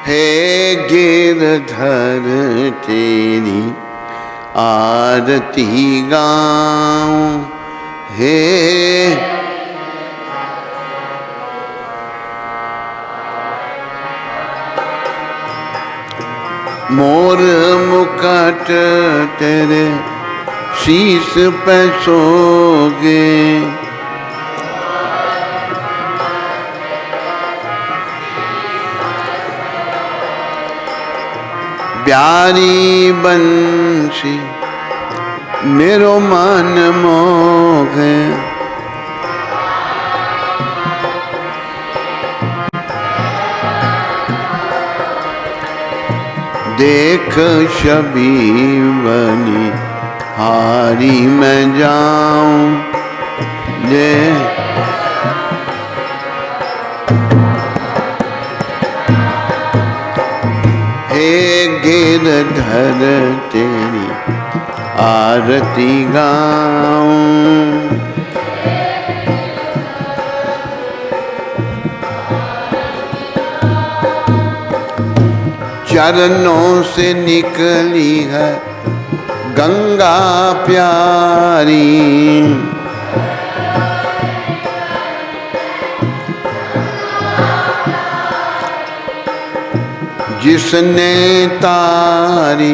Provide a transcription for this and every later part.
हे गिरधर तेरी आरती गाऊं, हे मोर मुकुट तेरे शीश पे सोगे, प्यारी बंसी मेरो मन मोहे, देख छवि बनी हारी मैं जाऊं जे, हे गिरधर तेरी आरती गाऊं, चरणों से निकली है गंगा प्यारी, जिसने तारी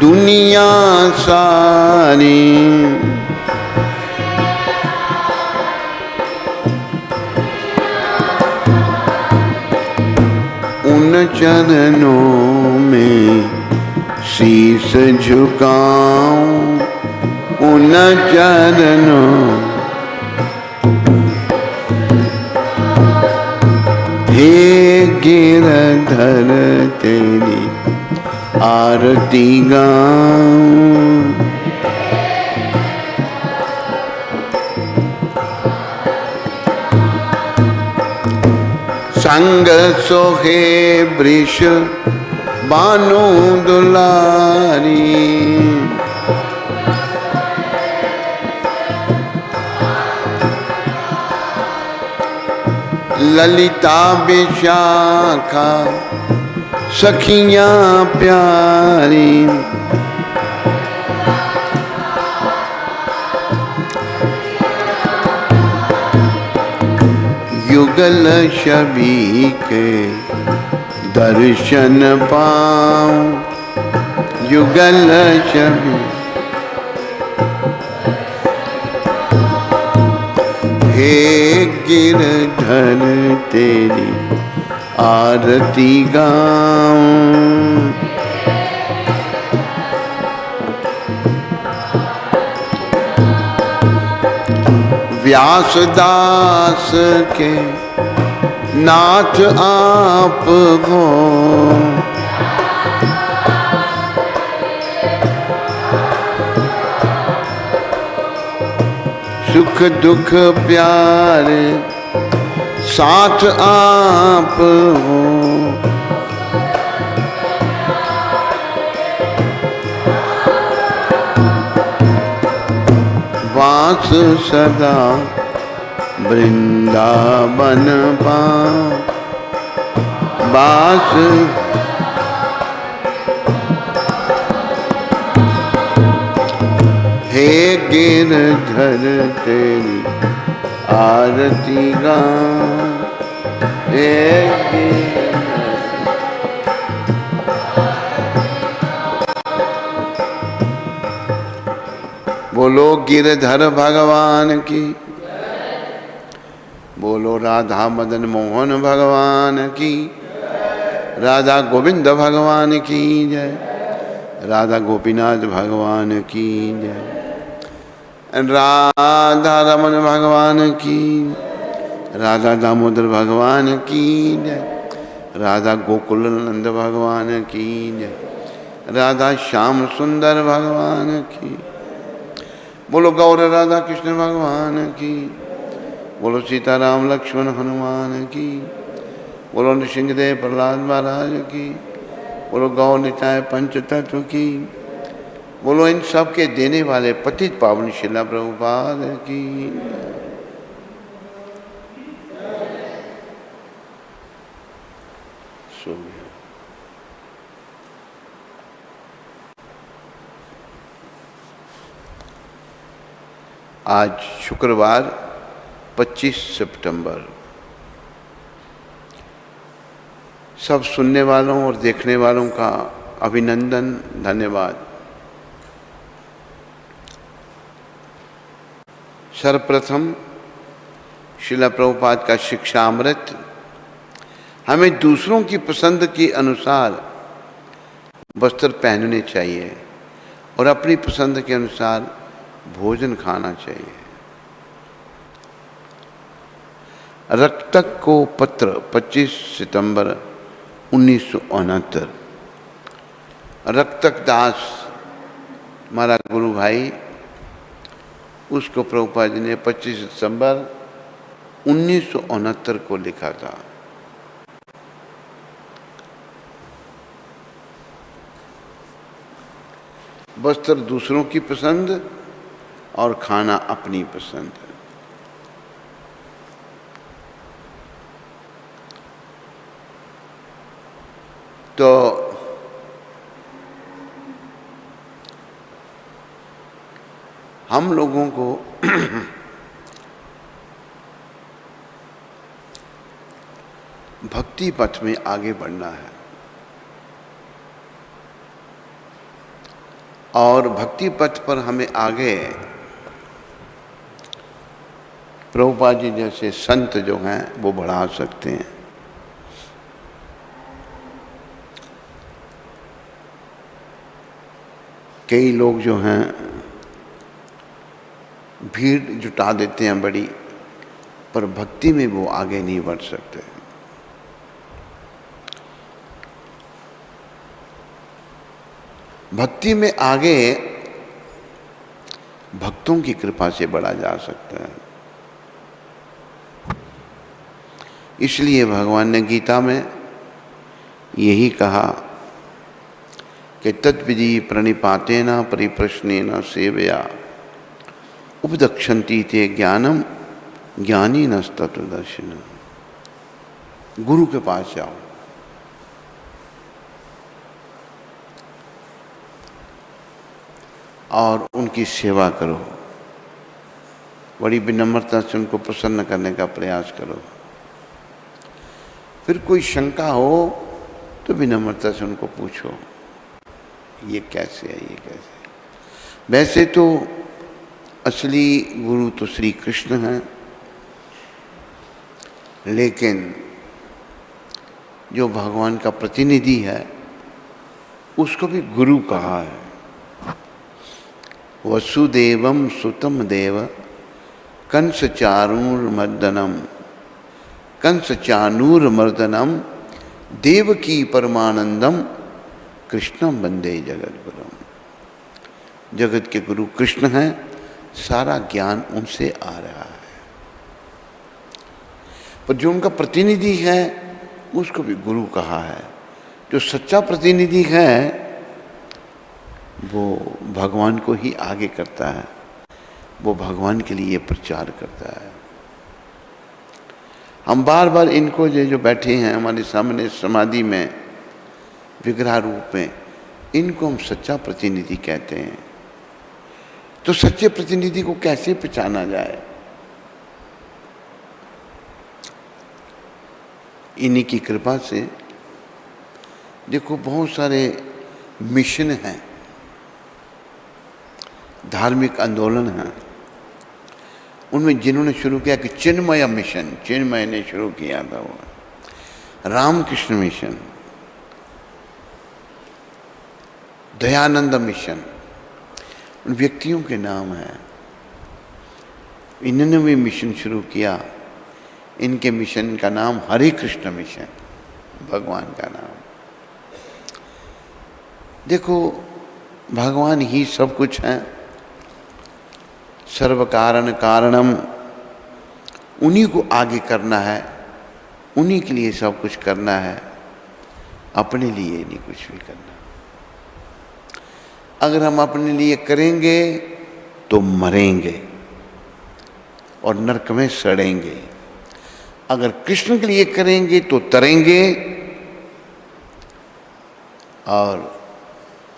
दुनिया सारी, उन चरणों में शीश झुकाऊं, उन चरणों, हे गिरधर तेरी आरती गाऊं, संग सोहे वृष बानु दुलारी, ललिता विशाखा सखियां प्यारी, युगल छवि के दर्शन पाऊं, युगल छवि, हे गिरधर तेरी आरती गाऊं, व्यासदास के नाथ आप हो, सुख दुख प्यारे साथ आप हो, वास सदा वृंदावन पाऊं, वास हे गिरधर तेरी आरती गाऊं, हे बोलो गिरधर भगवान की, बोलो राधा मदन मोहन भगवान की, राधा गोविंद भगवान की जय, राधा गोपीनाथ भगवान की जय, राधा रमन भगवान की, राधा दामोदर भगवान की जय, राधा गोकुल नंद भगवान की जय, राधा श्याम सुंदर भगवान की, बोलो गौर राधा कृष्ण भगवान की, बोलो सीताराम लक्ष्मण हनुमान की, बोलो नृसिंहदेव प्रहलाद महाराज की, बोलो गौ निताय पंच तत्व की, बोलो इन सब के देने वाले पतित पावन शिला प्रभुपाद की। सो गया। आज शुक्रवार 25 सितंबर। सब सुनने वालों और देखने वालों का अभिनंदन, धन्यवाद। सर्वप्रथम श्रील प्रभुपाद का शिक्षामृत हमें दूसरों की पसंद के अनुसार वस्त्र पहनने चाहिए और अपनी पसंद के अनुसार भोजन खाना चाहिए। रक्तक को पत्र 25 सितंबर 1969। रक्तक दास हमारा गुरु भाई, उसको प्रभुपाद जी ने 25 दिसंबर 1969 को लिखा था। वस्त्र दूसरों की पसंद और खाना अपनी पसंद। तो हम लोगों को भक्ति पथ में आगे बढ़ना है और भक्ति पथ पर हमें आगे प्रभुपाद जी जैसे संत जो हैं वो बढ़ा सकते हैं। कई लोग जो हैं भीड़ जुटा देते हैं बड़ी, पर भक्ति में वो आगे नहीं बढ़ सकते। भक्ति में आगे भक्तों की कृपा से बढ़ा जा सकता है। इसलिए भगवान ने गीता में यही कहा कि तद्विधि प्रणिपातेन परिप्रश्नेन सेवया उपदक्षन्ति ते ज्ञानम ज्ञानिनस्तत्त्वदर्शिनः। गुरु के पास जाओ, और उनकी सेवा करो, बड़ी विनम्रता से उनको प्रसन्न करने का प्रयास करो। फिर कोई शंका हो तो विनम्रता से उनको पूछो, ये कैसे है, ये कैसे है। वैसे तो असली गुरु तो श्री कृष्ण हैं, लेकिन जो भगवान का प्रतिनिधि है उसको भी गुरु कहा है। वसुदेवम सुतम देव कंस चाणूरमर्दनम देवकी परमानंदम कृष्णम वंदे जगद्गुरुम। जगत के गुरु कृष्ण हैं, सारा ज्ञान उनसे आ रहा है। पर जो उनका प्रतिनिधि है उसको भी गुरु कहा है। जो सच्चा प्रतिनिधि है वो भगवान को ही आगे करता है, वो भगवान के लिए प्रचार करता है। हम बार बार इनको जो बैठे हैं हमारे सामने समाधि में विग्रह रूप में, इनको हम सच्चा प्रतिनिधि कहते हैं। तो सच्चे प्रतिनिधि को कैसे पहचाना जाए? इन्हीं की कृपा से देखो बहुत सारे मिशन हैं, धार्मिक आंदोलन हैं, उनमें जिन्होंने शुरू किया कि चिन्मय मिशन, चिन्मय ने शुरू किया था वो, रामकृष्ण मिशन, दयानंद मिशन, उन व्यक्तियों के नाम हैं। इन्होंने भी मिशन शुरू किया। इनके मिशन का नाम हरे कृष्ण मिशन, भगवान का नाम। देखो भगवान ही सब कुछ है, सर्व कारण कारणम, उन्हीं को आगे करना है, उन्हीं के लिए सब कुछ करना है, अपने लिए नहीं कुछ भी करना। अगर हम अपने लिए करेंगे तो मरेंगे और नरक में सड़ेंगे। अगर कृष्ण के लिए करेंगे तो तरेंगे और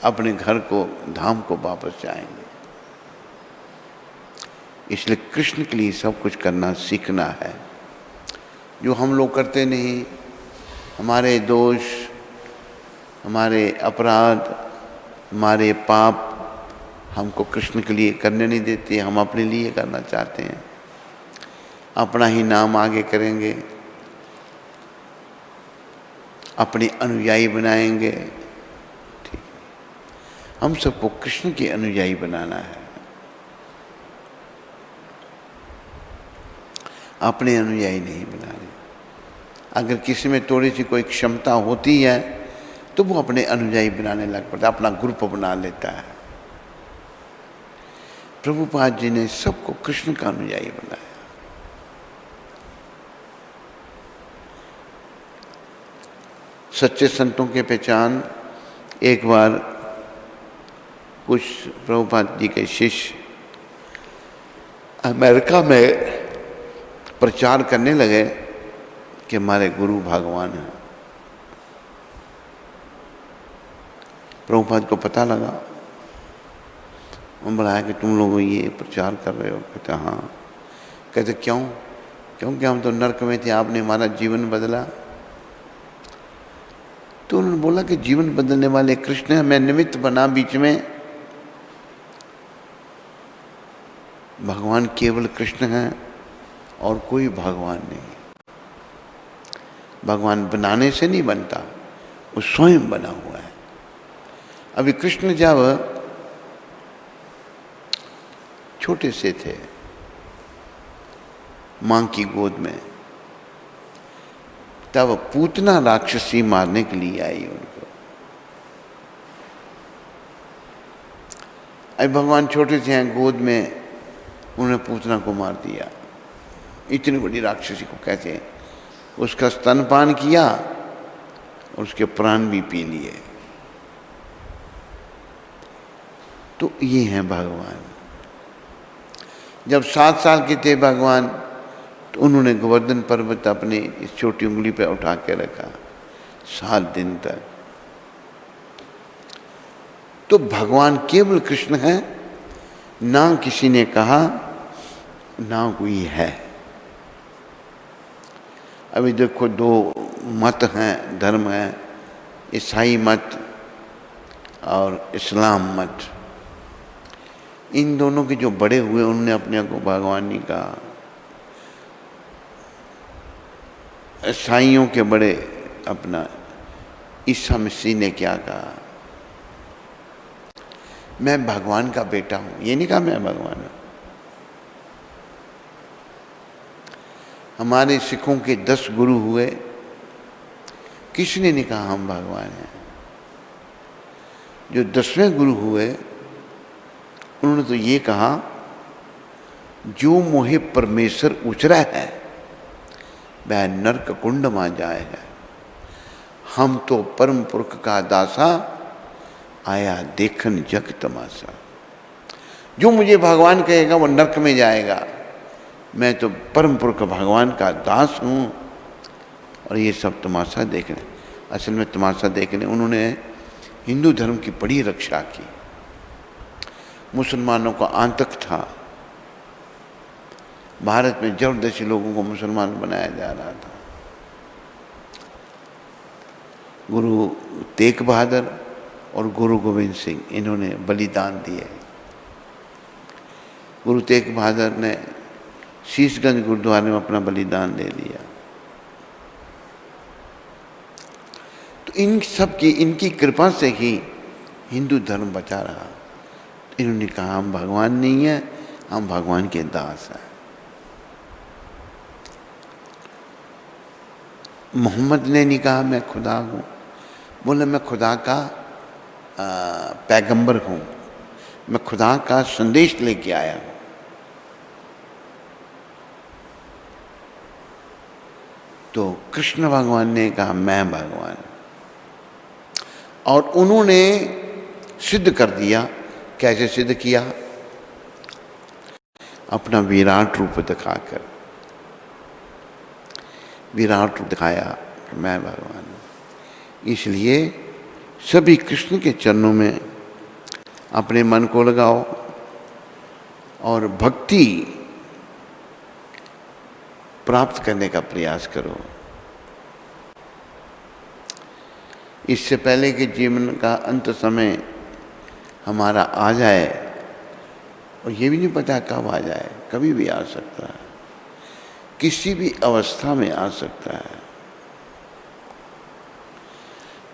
अपने घर को, धाम को वापस जाएंगे। इसलिए कृष्ण के लिए सब कुछ करना सीखना है, जो हम लोग करते नहीं। हमारे दोष, हमारे अपराध, हमारे पाप हमको कृष्ण के लिए करने नहीं देते, हम अपने लिए करना चाहते हैं, अपना ही नाम आगे करेंगे, अपने अनुयायी बनाएंगे। ठीक, हम सबको कृष्ण के अनुयायी बनाना है, अपने अनुयायी नहीं बनाने। अगर किसी में थोड़ी सी कोई क्षमता होती है तो वो अपने अनुयायी बनाने लग पड़ता है, अपना ग्रुप बना लेता है। प्रभुपाद जी ने सबको कृष्ण का अनुयायी बनाया। सच्चे संतों की पहचान, एक बार कुछ प्रभुपाद जी के शिष्य अमेरिका में प्रचार करने लगे कि हमारे गुरु भगवान हैं। प्रभुपाद को पता लगा, उन्होंने बुलाया कि तुम लोग ये प्रचार कर रहे हो। कहते हाँ। कहते क्यों? क्योंकि हम तो नरक में थे, आपने हमारा जीवन बदला। तो उन्होंने बोला कि जीवन बदलने वाले कृष्ण हैं, मैं निमित्त बना बीच में। भगवान केवल कृष्ण हैं और कोई भगवान नहीं। भगवान बनाने से नहीं बनता, वो स्वयं बना हुआ है। अभी कृष्ण जब छोटे से थे, मां की गोद में, तब पूतना राक्षसी मारने के लिए आई उनको। अभी भगवान छोटे से हैं, गोद में, उन्होंने पूतना को मार दिया। इतनी बड़ी राक्षसी को कैसे, उसका स्तनपान किया और उसके प्राण भी पी लिए। तो ये हैं भगवान। जब 7 साल के थे भगवान, तो उन्होंने गोवर्धन पर्वत अपने इस छोटी उंगली पे उठा के रखा 7 दिन तक। तो भगवान केवल कृष्ण है, ना किसी ने कहा, ना कोई है। अभी देखो 2 मत हैं, धर्म है, ईसाई मत और इस्लाम मत। इन दोनों के जो बड़े हुए, उन्होंने अपने को भगवान नहीं कहा। ईसाइयों के बड़े अपना ईसा मसीह ने क्या कहा, मैं भगवान का बेटा हूं। ये नहीं कहा मैं भगवान हूं। हमारे सिखों के 10 गुरु हुए, किसी ने नहीं कहा हम भगवान हैं। जो 10वें गुरु हुए, उन्होंने तो ये कहा, जो मोहे परमेश्वर उचरा है वह नरक कुंड में जाए है। हम तो परम पुरख का दासा, आया देखन जग तमाशा। जो मुझे भगवान कहेगा वो नरक में जाएगा। मैं तो परम पुरख भगवान का दास हूँ और ये सब तमाशा देखने। असल में तमाशा देखने उन्होंने हिंदू धर्म की बड़ी रक्षा की। मुसलमानों का आतंक था, भारत में जबरदस्ती लोगों को मुसलमान बनाया जा रहा था। गुरु तेग बहादुर और गुरु गोविंद सिंह, इन्होंने बलिदान दिए। गुरु तेग बहादुर ने शीशगंज गुरुद्वारे में अपना बलिदान दे दिया। तो इन सब की, इनकी कृपा से ही हिंदू धर्म बचा रहा। इन्होंने कहा हम भगवान नहीं है, हम भगवान के दास हैं। मोहम्मद ने नहीं कहा मैं खुदा हूँ, बोले मैं खुदा का पैगंबर हूँ, मैं खुदा का संदेश लेके आया हूँ। तो कृष्ण भगवान ने कहा मैं भगवान, और उन्होंने सिद्ध कर दिया। कैसे सिद्ध किया? अपना विराट रूप दिखाकर, विराट रूप दिखाया मैं भगवान हूँ। इसलिए सभी कृष्ण के चरणों में अपने मन को लगाओ और भक्ति प्राप्त करने का प्रयास करो। इससे पहले कि जीवन का अंत समय हमारा आ जाए, और ये भी नहीं पता कब आ जाए, कभी भी आ सकता है, किसी भी अवस्था में आ सकता है।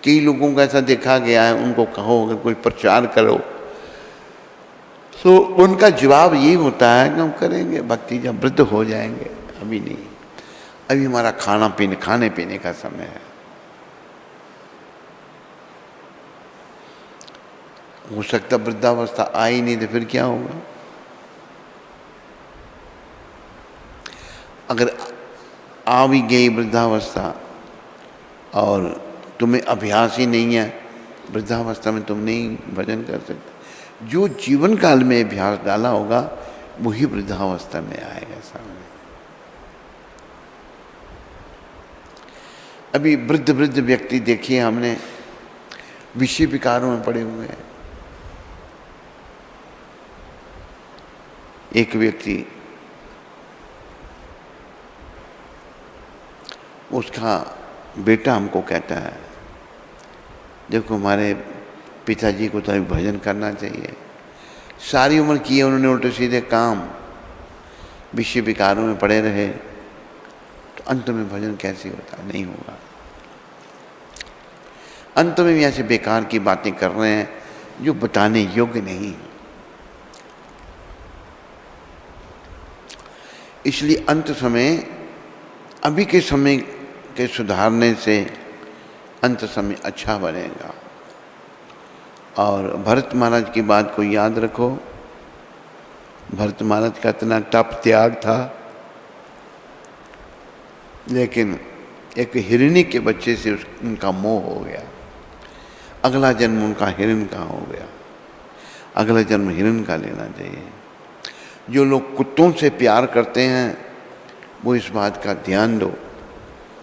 कई लोगों को ऐसा देखा गया है, उनको कहो अगर कोई प्रचार करो तो उनका जवाब यही होता है कि हम करेंगे भक्ति जब वृद्ध हो जाएंगे, अभी नहीं, अभी हमारा खाने पीने का समय है। हो सकता वृद्धावस्था आई नहीं तो फिर क्या होगा? अगर आ भी गई वृद्धावस्था और तुम्हें अभ्यास ही नहीं है, वृद्धावस्था में तुम नहीं भजन कर सकते। जो जीवन काल में अभ्यास डाला होगा वही वृद्धावस्था में आएगा सामने। अभी वृद्ध व्यक्ति देखिए हमने, विषय विकारों में पड़े हुए हैं। एक व्यक्ति, उसका बेटा हमको कहता है, देखो हमारे पिताजी को तो अभी भजन करना चाहिए, सारी उम्र किए उन्होंने उल्टे सीधे काम, विषय विकारों में पड़े रहे, तो अंत में भजन कैसे होता? नहीं होगा। अंत में भी ऐसे बेकार की बातें कर रहे हैं जो बताने योग्य नहीं है। इसलिए अंत समय, अभी के समय के सुधारने से अंत समय अच्छा बनेगा। और भरत महाराज की बात को याद रखो। भरत महाराज का इतना तप त्याग था, लेकिन एक हिरणी के बच्चे से उनका मोह हो गया। अगला जन्म उनका हिरण का हो गया, अगला जन्म हिरण का लेना चाहिए। जो लोग कुत्तों से प्यार करते हैं वो इस बात का ध्यान दो।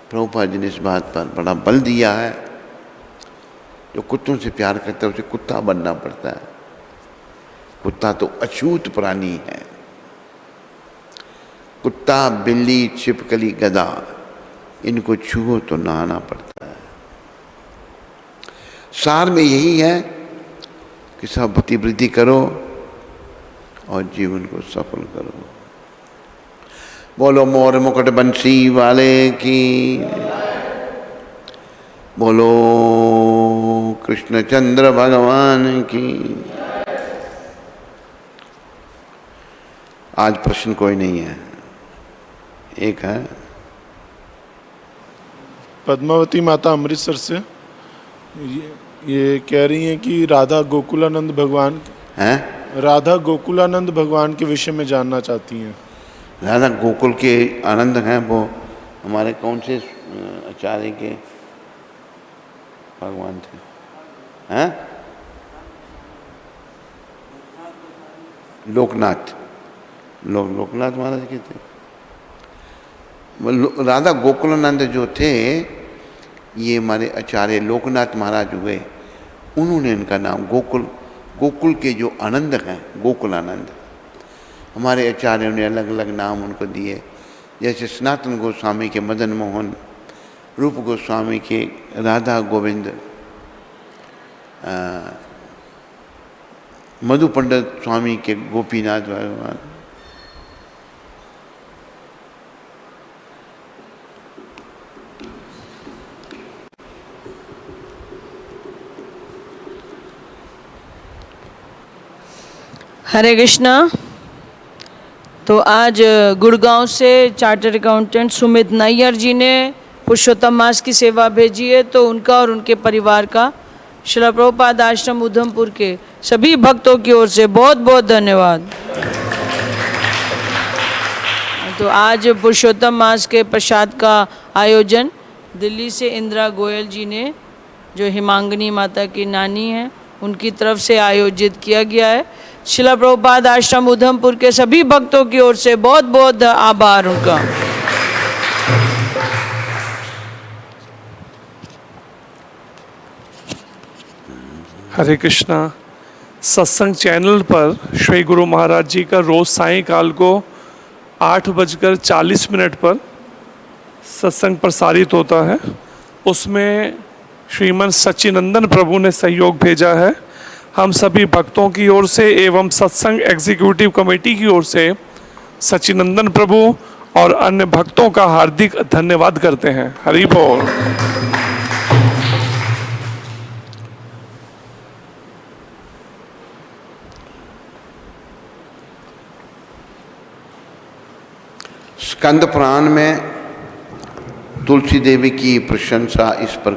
प्रभुपाद जी ने इस बात पर बड़ा बल दिया है। जो कुत्तों से प्यार करता है उसे कुत्ता बनना पड़ता है। कुत्ता तो अछूत प्राणी है। कुत्ता, बिल्ली, छिपकली, गधा, इनको छुओ तो नहाना पड़ता है। सार में यही है कि सब भक्ति वृद्धि करो और जीवन को सफल करो। बोलो मोर मुकुट बंसी वाले की, बोलो कृष्णचंद्र भगवान की। आज प्रश्न कोई नहीं है, एक है। पद्मावती माता अमृतसर से ये कह रही हैं कि राधा गोकुलानंद भगवान हैं, राधा गोकुलानंद भगवान के विषय में जानना चाहती हैं। राधा गोकुल के आनंद हैं, वो हमारे कौन से आचार्य के भगवान थे? हैं? लोकनाथ, लोकनाथ महाराज के थे। राधा गोकुलानंद जो थे, ये हमारे आचार्य लोकनाथ महाराज हुए। उन्होंने इनका नाम गोकुल के जो आनंद हैं, गोकुलानंद। हमारे आचार्यों ने अलग अलग नाम उनको दिए, जैसे सनातन गोस्वामी के मदन मोहन, रूप गोस्वामी के राधा गोविंद, मधु पंडित स्वामी के गोपीनाथ भगवान। हरे कृष्णा। तो आज गुड़गांव से चार्टर्ड अकाउंटेंट सुमित नैयर जी ने पुरुषोत्तम मास की सेवा भेजी है, तो उनका और उनके परिवार का श्रील प्रभुपाद आश्रम उधमपुर के सभी भक्तों की ओर से बहुत बहुत धन्यवाद। तो आज पुरुषोत्तम मास के प्रसाद का आयोजन दिल्ली से इंदिरा गोयल जी ने, जो हिमांगनी माता की नानी हैं, उनकी तरफ से आयोजित किया गया है। श्रील प्रभुपाद आश्रम उधमपुर के सभी भक्तों की ओर से बहुत बहुत आभार उनका। हरे कृष्णा। सत्संग चैनल पर श्री गुरु महाराज जी का रोज़ सायंकाल को 8:40 पर सत्संग प्रसारित होता है। उसमें श्रीमन सच्चिनंदन प्रभु ने सहयोग भेजा है। हम सभी भक्तों की ओर से एवं सत्संग एग्जीक्यूटिव कमेटी की ओर से सच्चिनंदन प्रभु और अन्य भक्तों का हार्दिक धन्यवाद करते हैं। हरि बोल। स्कंद पुराण में तुलसी देवी की प्रशंसा इस प्रकार